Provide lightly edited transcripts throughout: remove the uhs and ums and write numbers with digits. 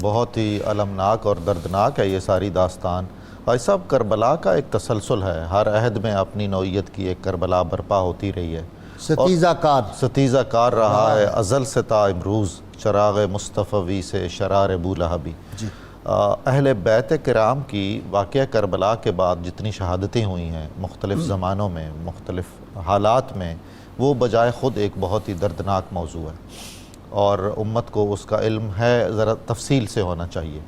بہت ہی المناک اور دردناک ہے یہ ساری داستان۔ بھائی صاحب، کربلا کا ایک تسلسل ہے، ہر عہد میں اپنی نوعیت کی ایک کربلا برپا ہوتی رہی ہے، ستیزہ کار رہا ہے ازل سے تا امروز، چراغ مصطفی سے شرار بولہبی۔ اہل بیت کرام کی واقعہ کربلا کے بعد جتنی شہادتیں ہوئی ہیں مختلف زمانوں میں، مختلف حالات میں، وہ بجائے خود ایک بہت ہی دردناک موضوع ہے اور امت کو اس کا علم ہے، ذرا تفصیل سے ہونا چاہیے۔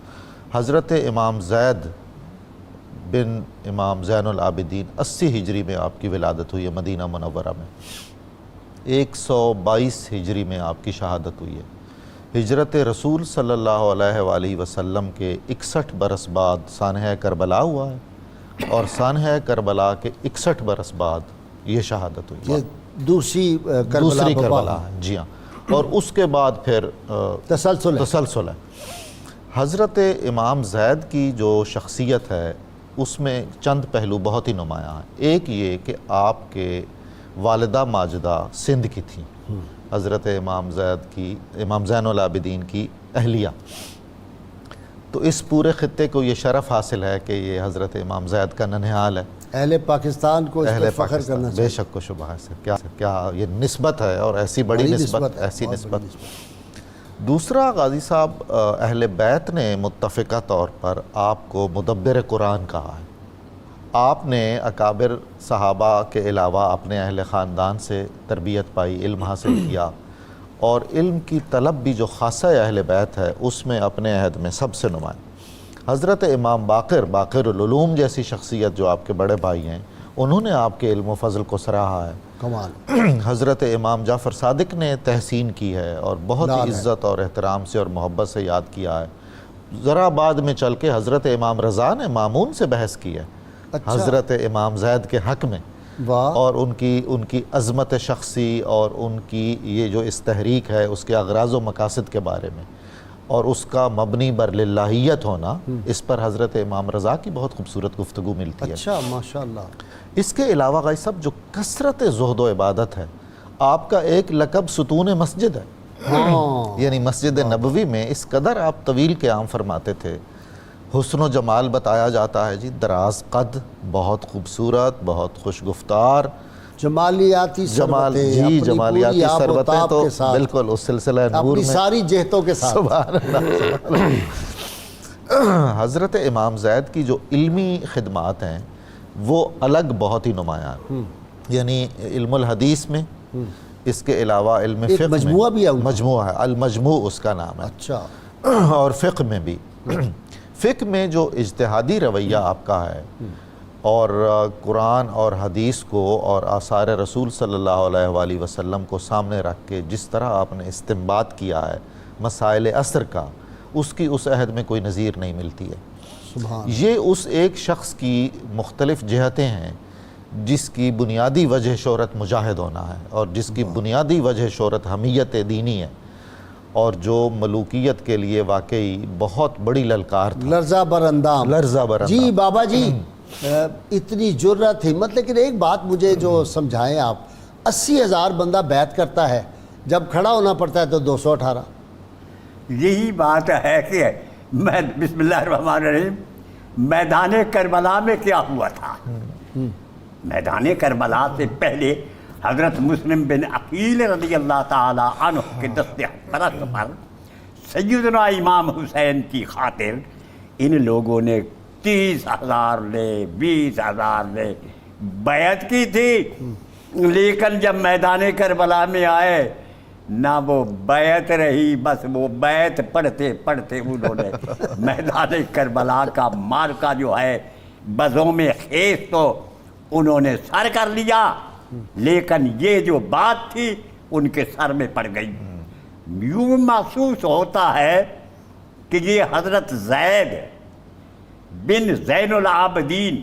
حضرت امام زید بن امام زین العابدین 80 ہجری میں آپ کی ولادت ہوئی ہے مدینہ منورہ میں، 122 ہجری میں آپ کی شہادت ہوئی ہے۔ ہجرت رسول صلی اللہ علیہ وآلہ وسلم کے 61 برس بعد سانحہ کربلا ہوا ہے، اور سانحہ کربلا کے 61 برس بعد یہ شہادت ہوئی ہے، دوسری کربلا ہے، جی ہاں، اور اس کے بعد پھر تسلسل ہے۔ حضرت امام زید کی جو شخصیت ہے اس میں چند پہلو بہت ہی نمایاں ہیں۔ ایک یہ کہ آپ کے والدہ ماجدہ سندھ کی تھیں، حضرت امام زین العابدین کی اہلیہ، تو اس پورے خطے کو یہ شرف حاصل ہے کہ یہ حضرت امام زید کا ننھیال ہے۔ اہل پاکستان کو اس پر فخر کرنا چاہیے، بے شک و شبہ ہے، کیا یہ نسبت ہے، اور ایسی بڑی نسبت، ایسی نسبت۔ دوسرا غازی صاحب، اہل بیت نے متفقہ طور پر آپ کو مدبر قرآن کہا ہے۔ آپ نے اکابر صحابہ کے علاوہ اپنے اہل خاندان سے تربیت پائی، علم حاصل کیا، اور علم کی طلب بھی جو خاصہ اہل بیت ہے اس میں اپنے عہد میں سب سے نمایاں۔ حضرت امام باقر العلوم جیسی شخصیت جو آپ کے بڑے بھائی ہیں، انہوں نے آپ کے علم و فضل کو سراہا ہے۔ کمال۔ حضرت امام جعفر صادق نے تحسین کی ہے اور بہت ہی عزت اور احترام سے اور محبت سے یاد کیا ہے۔ ذرا بعد میں چل کے حضرت امام رضا نے مامون سے بحث کی ہے حضرت امام زید کے حق میں، اور ان کی عظمت شخصی اور ان کی یہ جو اس تحریک ہے اس کے اغراض و مقاصد کے بارے میں، اور اس کا مبنی بر للہیت ہونا، اس پر حضرت امام رضا کی بہت خوبصورت گفتگو ملتی ہے۔ اچھا، ماشاءاللہ۔ اس کے علاوہ غازی صاحب جو کثرت زہد و عبادت ہے، آپ کا ایک لقب ستون مسجد ہے، یعنی مسجد نبوی میں اس قدر آپ طویل قیام فرماتے تھے، حسن و جمال بتایا جاتا ہے جی، دراز قد، بہت خوبصورت، بہت خوش گفتار، جمالیاتی جی جمالیاتی ثروتیں تو بالکل اس سلسلہ نور میں اپنی ساری جہتوں کے ساتھ۔ سبحان اللہ۔ حضرت امام زید کی جو علمی خدمات ہیں وہ الگ بہت ہی نمایاں ہیں، یعنی علم الحدیث میں، اس کے علاوہ علم فقہ میں مجموعہ بھی ہے، مجموعہ ہے، المجموع اس کا نام ہے، اچھا، اور فقہ میں بھی، فقہ میں جو اجتہادی رویہ آپ کا ہے، اور قرآن اور حدیث کو اور آثار رسول صلی اللہ علیہ وآلہ وسلم کو سامنے رکھ کے جس طرح آپ نے استنباط کیا ہے مسائل عصر کا، اس کی اس عہد میں کوئی نظیر نہیں ملتی ہے۔ یہ اس ایک شخص کی مختلف جہتیں ہیں جس کی بنیادی وجہ شہرت مجاہد ہونا ہے، اور جس کی بنیادی وجہ شہرت حمیت دینی ہے، اور جو ملوکیت کے لیے واقعی بہت بڑی للکار تھا، لرزہ براندام۔ جی بابا جی، اتنی جرت، ہمت، لیکن ایک بات مجھے جو سمجھائیں آپ، 80,000 بندہ بیعت کرتا ہے، جب کھڑا ہونا پڑتا ہے تو 218۔ یہی بات ہے کہ میں بسم اللہ الرحمن الرحیم، میدان کربلا میں کیا ہوا تھا؟ میدان کربلا سے پہلے حضرت مسلم بن عقیل رضی اللہ تعالی عنہ کے دست پرست پر سیدنا امام حسین کی خاطر ان لوگوں نے 30,000 لے، 20,000 لے بیعت کی تھی، لیکن جب میدان کربلا میں آئے نہ وہ بیعت رہی، بس وہ بیعت پڑھتے پڑھتے انہوں نے میدان کربلا کا مارکا جو ہے بزوں میں خیز تو انہوں نے سر کر لیا، لیکن یہ جو بات تھی ان کے سر میں پڑ گئی۔ یوں محسوس ہوتا ہے کہ یہ حضرت زید بن زین العابدین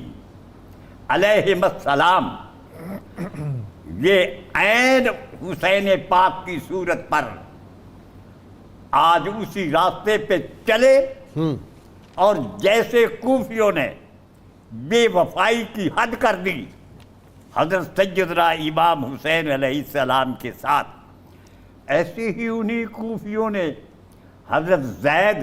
علیہ السلام یہ عین حسین پاک کی صورت پر آج اسی راستے پہ چلے، اور جیسے کوفیوں نے بے وفائی کی حد کر دی حضرت سیدنا امام حسین علیہ السلام کے ساتھ، ایسے ہی انہی کوفیوں نے حضرت زید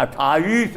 28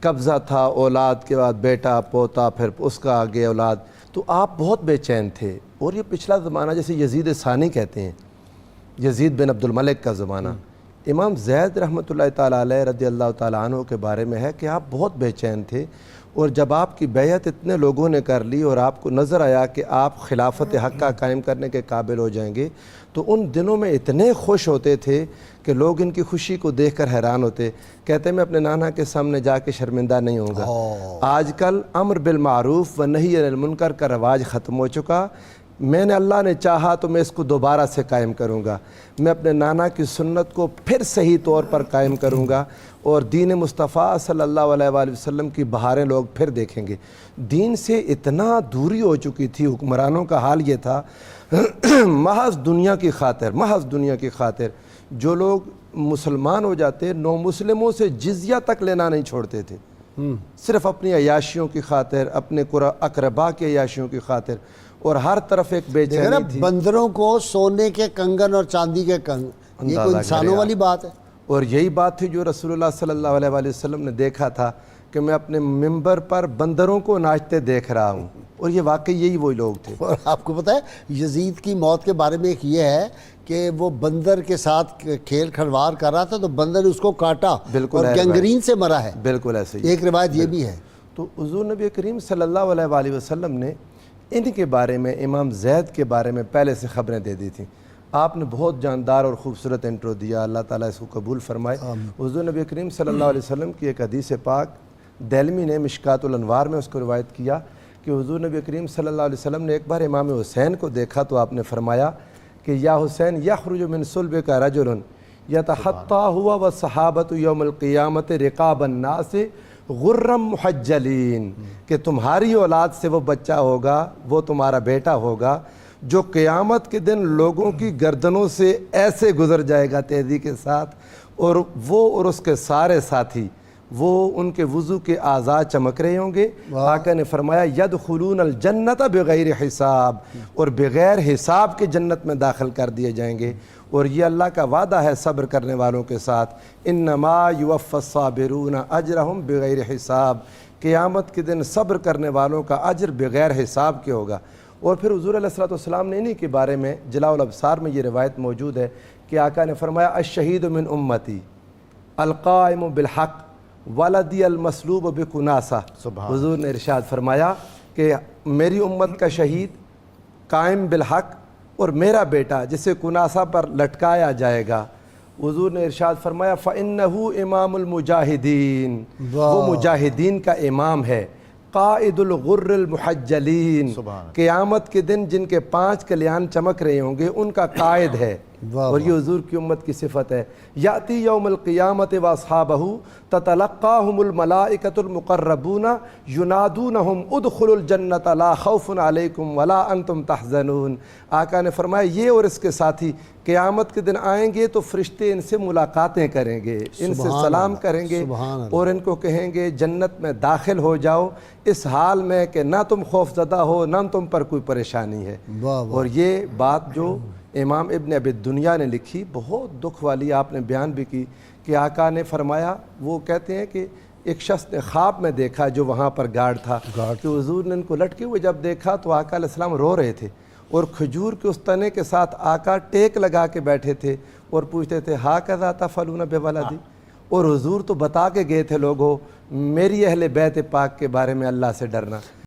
قبضہ تھا، اولاد کے بعد بیٹا پوتا، پھر اس کا آگے اولاد، تو آپ بہت بے چین تھے۔ اور یہ پچھلا زمانہ جیسے یزید ثانی کہتے ہیں، یزید بن عبد الملک کا زمانہ، امام زید رحمۃ اللہ تعالیٰ علیہ رضی اللہ تعالیٰ عنہ کے بارے میں ہے کہ آپ بہت بے چین تھے، اور جب آپ کی بیعت اتنے لوگوں نے کر لی اور آپ کو نظر آیا کہ آپ خلافت حقہ قائم کرنے کے قابل ہو جائیں گے، تو ان دنوں میں اتنے خوش ہوتے تھے کہ لوگ ان کی خوشی کو دیکھ کر حیران ہوتے، کہتے میں اپنے نانا کے سامنے جا کے شرمندہ نہیں ہوں گا۔ آج کل امر بالمعروف و نہی عن المنکر کا رواج ختم ہو چکا، میں نے اللہ نے چاہا تو میں اس کو دوبارہ سے قائم کروں گا، میں اپنے نانا کی سنت کو پھر صحیح طور پر قائم کروں گا، اور دین مصطفیٰ صلی اللہ علیہ وآلہ وسلم کی بہاریں لوگ پھر دیکھیں گے۔ دین سے اتنا دوری ہو چکی تھی، حکمرانوں کا حال یہ تھا محض دنیا کی خاطر، محض دنیا کی خاطر جو لوگ مسلمان ہو جاتے، نو مسلموں سے جزیہ تک لینا نہیں چھوڑتے تھے، صرف اپنی عیاشیوں کی خاطر، اپنے اقربا کی عیاشیوں کی خاطر، اور ہر طرف ایک بے چینی تھی۔ بندروں کو سونے کے کنگن اور چاندی کے کنگن، یہ کوئی انسانوں والی بات ہے؟ اور یہی بات تھی جو رسول اللہ صلی اللہ علیہ وآلہ وسلم نے دیکھا تھا کہ میں اپنے ممبر پر بندروں کو ناچتے دیکھ رہا ہوں، اور یہ واقعی یہی وہی لوگ تھے۔ اور آپ کو پتہ ہے یزید کی موت کے بارے میں ایک یہ ہے کہ وہ بندر کے ساتھ کھیل کھلواڑ کر رہا تھا تو بندر اس کو کاٹا اور گینگرین سے مرا ہے، بالکل ایسے ہی ایک روایت یہ بھی ہے۔ تو حضور نبی کریم صلی اللہ علیہ وآلہ وسلم نے ان کے بارے میں، امام زید کے بارے میں پہلے سے خبریں دے دی تھیں۔ آپ نے بہت جاندار اور خوبصورت انٹرو دیا، اللہ تعالیٰ اس کو قبول فرمائے۔ حضور نبی کریم صلی اللہ علیہ وسلم کی ایک حدیث پاک دہلمی نے مشکات الانوار میں اس کو روایت کیا کہ حضور نبی کریم صلی اللہ علیہ وسلم نے ایک بار امام حسین کو دیکھا تو آپ نے فرمایا کہ یا حسین یخرج من صلبک رجل یتحطی ہوا والصحابۃ یوم القیامت رقاب الناس غرم محجلین، کہ تمہاری اولاد سے وہ بچہ ہوگا، وہ تمہارا بیٹا ہوگا جو قیامت کے دن لوگوں کی گردنوں سے ایسے گزر جائے گا تیزی کے ساتھ، اور وہ اور اس کے سارے ساتھی وہ ان کے وضو کے اعضاء چمک رہے ہوں گے۔ آقا نے فرمایا یدخلون الجنت بغیر حساب، اور بغیر حساب کے جنت میں داخل کر دیے جائیں گے، اور یہ اللہ کا وعدہ ہے صبر کرنے والوں کے ساتھ، انما یوفی الصابرون اجرہم بغیر حساب، قیامت کے دن صبر کرنے والوں کا اجر بغیر حساب کے ہوگا۔ اور پھر حضور علیہ الصلوۃ والسلام نے انہی کے بارے میں جلاء الابصار میں یہ روایت موجود ہے کہ آقا نے فرمایا الشہید من امتی القائم بالحق ولدی المصلوب بکناسہ، حضور نے ارشاد فرمایا کہ میری امت کا شہید قائم بالحق اور میرا بیٹا جسے کناسہ پر لٹکایا جائے گا، حضور نے ارشاد فرمایا فَإِنَّهُ امام المجاہدین، وہ مجاہدین کا امام ہے، قائد الغر المحجلین، قیامت کے دن جن کے 5 کلیان چمک رہے ہوں گے ان کا قائد ہے۔ اور یہ حضور کی امت کی صفت ہے۔ یاتی یوم القیامت واصحابہ تتلقاہم الملائکۃ المقربون ینادونہم ادخلوا الجنۃ لا خوف علیکم ولا انتم تحزنون۔ آقا نے فرمایا یہ اور اس کے ساتھی قیامت کے دن آئیں گے تو فرشتے ان سے ملاقاتیں کریں گے، ان سے سلام کریں گے اور ان کو کہیں گے جنت میں داخل ہو جاؤ اس حال میں کہ نہ تم خوف زدہ ہو نہ تم پر کوئی پریشانی ہے۔ اور یہ بات جو امام ابن ابی الدنیا نے لکھی بہت دکھ والی آپ نے بیان بھی کی کہ آقا نے فرمایا، وہ کہتے ہیں کہ ایک شخص نے خواب میں دیکھا جو وہاں پر گارڈ تھا کہ حضور نے ان کو لٹکے ہوئے جب دیکھا تو آقا علیہ السلام رو رہے تھے اور کھجور کے اس تنے کے ساتھ آقا ٹیک لگا کے بیٹھے تھے اور پوچھتے تھے ہاکذا تفعلون بولدی، اور حضور تو بتا کے گئے تھے لوگوں میری اہل بیت پاک کے بارے میں اللہ سے ڈرنا۔